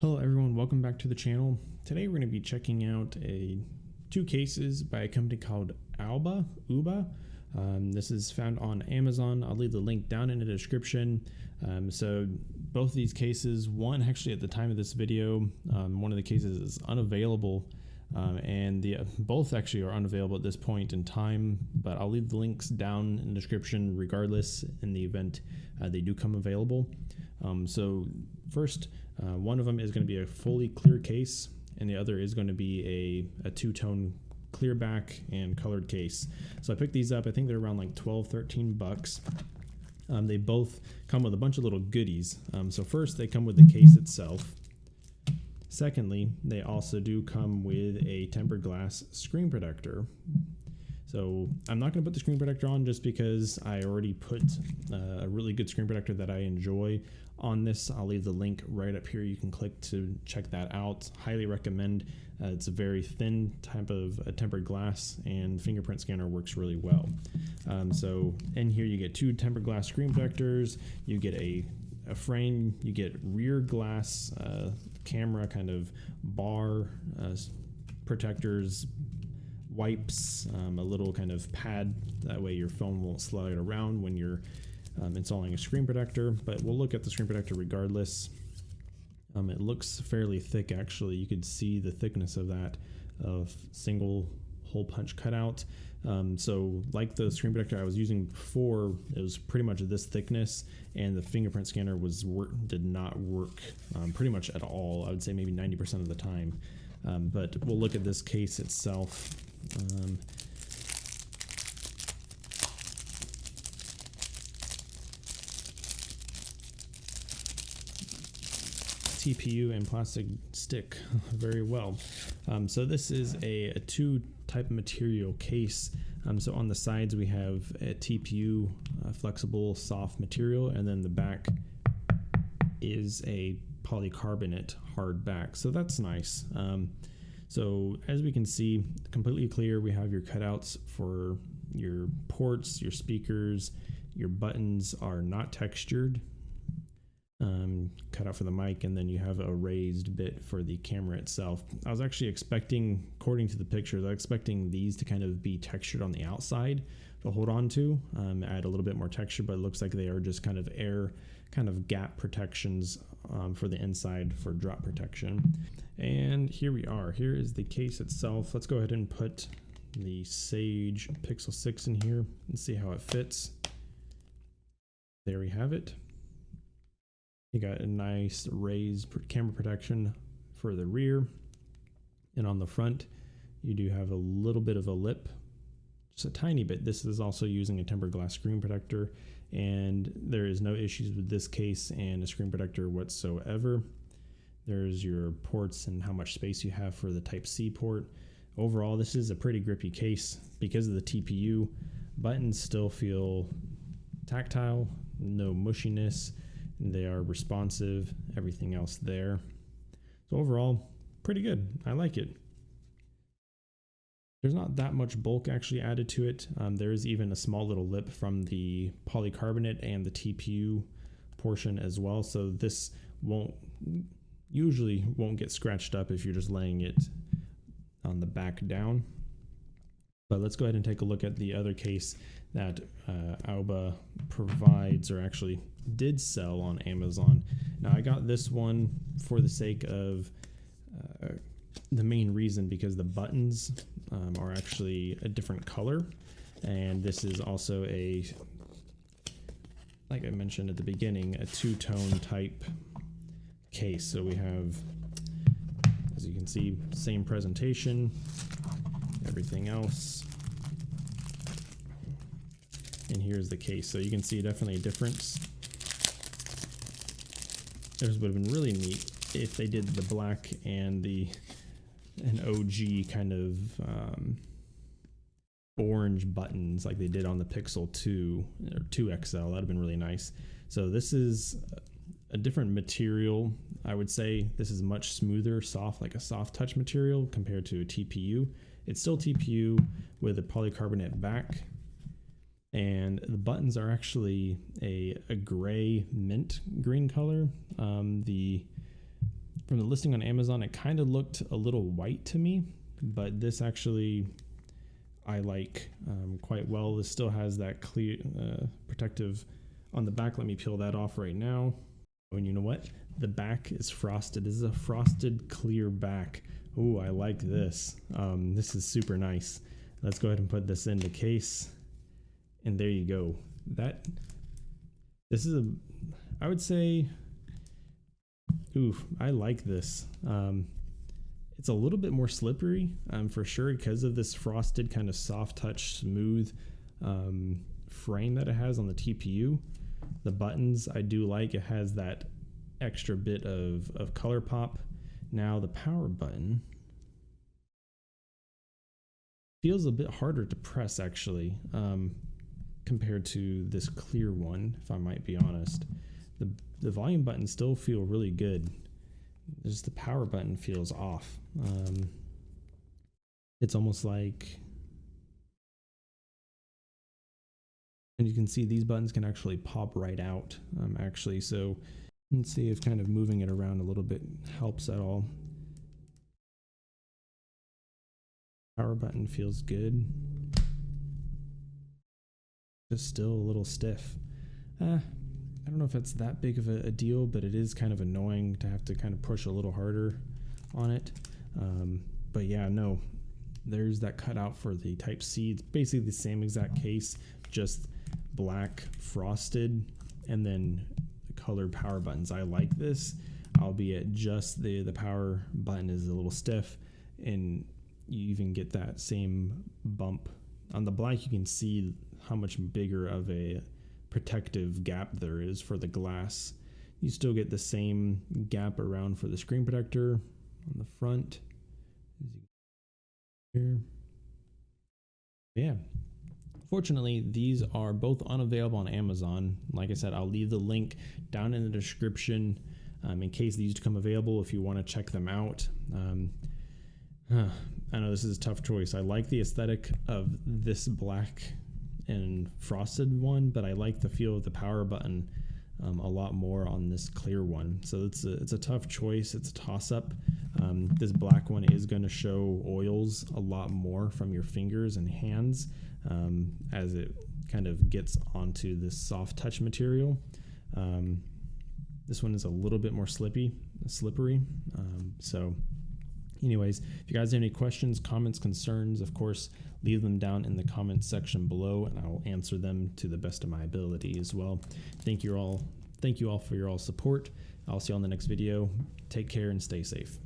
Hello everyone, welcome back to the channel. Today we're going to be checking out two cases by a company called Uba. This is found on Amazon. I'll leave the link down in the description. So both of these cases, one actually at the time of this video, one of the cases is unavailable, and both actually are unavailable at this point in time, but I'll leave the links down in the description regardless in the event they do come available. So first, one of them is going to be a fully clear case, and the other is going to be a two-tone clear back and colored case. So I picked these up. I think they're around like 12-13 bucks. They both come with a bunch of little goodies. So first, they come with the case itself. Secondly, they also do come with a tempered glass screen protector. So I'm not going to put the screen protector on just because I already put a really good screen protector that I enjoy on this. I'll leave the link right up here. You can click to check that out. Highly recommend. It's a very thin type of tempered glass, and fingerprint scanner works really well. So in here you get two tempered glass screen protectors. You get a frame. You get rear glass camera kind of bar protectors, wipes, a little kind of pad, that way your phone won't slide around when you're installing a screen protector. But we'll look at the screen protector regardless. It looks fairly thick actually. You could see the thickness of that single hole punch cutout. So like the screen protector I was using before, it was pretty much this thickness, and the fingerprint scanner did not work pretty much at all. I would say maybe 90% of the time. But we'll look at this case itself. TPU and plastic stick very well. So this is a two type material case. So on the sides we have a TPU flexible soft material, and then the back is a polycarbonate hard back. So that's nice. So as we can see, completely clear. We have your cutouts for your ports, your speakers, your buttons are not textured. Cut out for the mic, and then you have a raised bit for the camera itself. I was actually expecting, according to the pictures, I was expecting these to kind of be textured on the outside to hold on to, add a little bit more texture, but it looks like they are just kind of air, kind of gap protections for the inside for drop protection. And here we are. Here is the case itself. Let's go ahead and put the Sage Pixel 6 in here and see how it fits. There we have it. You got a nice raised camera protection for the rear, and on the front you do have a little bit of a lip, just a tiny bit. This is also using a tempered glass screen protector, and there is no issues with this case and a screen protector whatsoever. There's your ports and how much space you have for the Type-C port. Overall, this is a pretty grippy case because of the TPU. Buttons still feel tactile, no mushiness. They are responsive, everything else there. So overall, pretty good. I like it. There's not that much bulk actually added to it. There is even a small little lip from the polycarbonate and the TPU portion as well. So this usually won't get scratched up if you're just laying it on the back down. But let's go ahead and take a look at the other case that Uba provides, or actually did sell on Amazon. Now I got this one for the sake of the main reason because the buttons are actually a different color, and this is also like I mentioned at the beginning, a two-tone type case. So we have, as you can see, same presentation, everything else. And here's the case. So you can see definitely a difference. This would have been really neat if they did the black and an OG kind of orange buttons like they did on the Pixel 2 or 2 XL. That would have been really nice. So this is a different material. I would say this is much smoother, soft, like a soft touch material compared to a TPU. It's still TPU with a polycarbonate back, and the buttons are actually a gray mint green color. The from the listing on Amazon, it kind of looked a little white to me, but this actually I like quite well. This still has that clear protective on the back. Let me peel that off right now. And you know what? The back is frosted. This is a frosted clear back. Oh, I like this. This is super nice. Let's go ahead and put this in the case. And there you go. This is I would say, oof, I like this. It's a little bit more slippery for sure because of this frosted kind of soft touch, smooth frame that it has on the TPU. The buttons I do like. It has that extra bit of color pop. Now the power button feels a bit harder to press actually compared to this clear one, if I might be honest. The volume buttons still feel really good. Just the power button feels off. It's almost like, and you can see these buttons can actually pop right out actually. So let's see if kind of moving it around a little bit helps at all. Power button feels good. Just still a little stiff. I don't know if it's that big of a deal, but it is kind of annoying to have to kind of push a little harder on it. But yeah, no, there's that cutout for the Type-C. It's basically the same exact case, just black frosted, and then the colored power buttons. I like this, albeit just the power button is a little stiff, and you even get that same bump. On the black, you can see how much bigger of a protective gap there is for the glass. You still get the same gap around for the screen protector on the front. Here. Yeah. Fortunately, these are both unavailable on Amazon. Like I said, I'll leave the link down in the description in case these become available if you want to check them out. I know this is a tough choice. I like the aesthetic of this black and frosted one, but I like the feel of the power button a lot more on this clear one. So it's a tough choice. It's a toss-up. This black one is going to show oils a lot more from your fingers and hands as it kind of gets onto this soft touch material. This one is a little bit more slippery. So anyways, if you guys have any questions, comments, concerns, of course, leave them down in the comments section below, and I'll answer them to the best of my ability as well. Thank you all for your support. I'll see you on the next video. Take care and stay safe.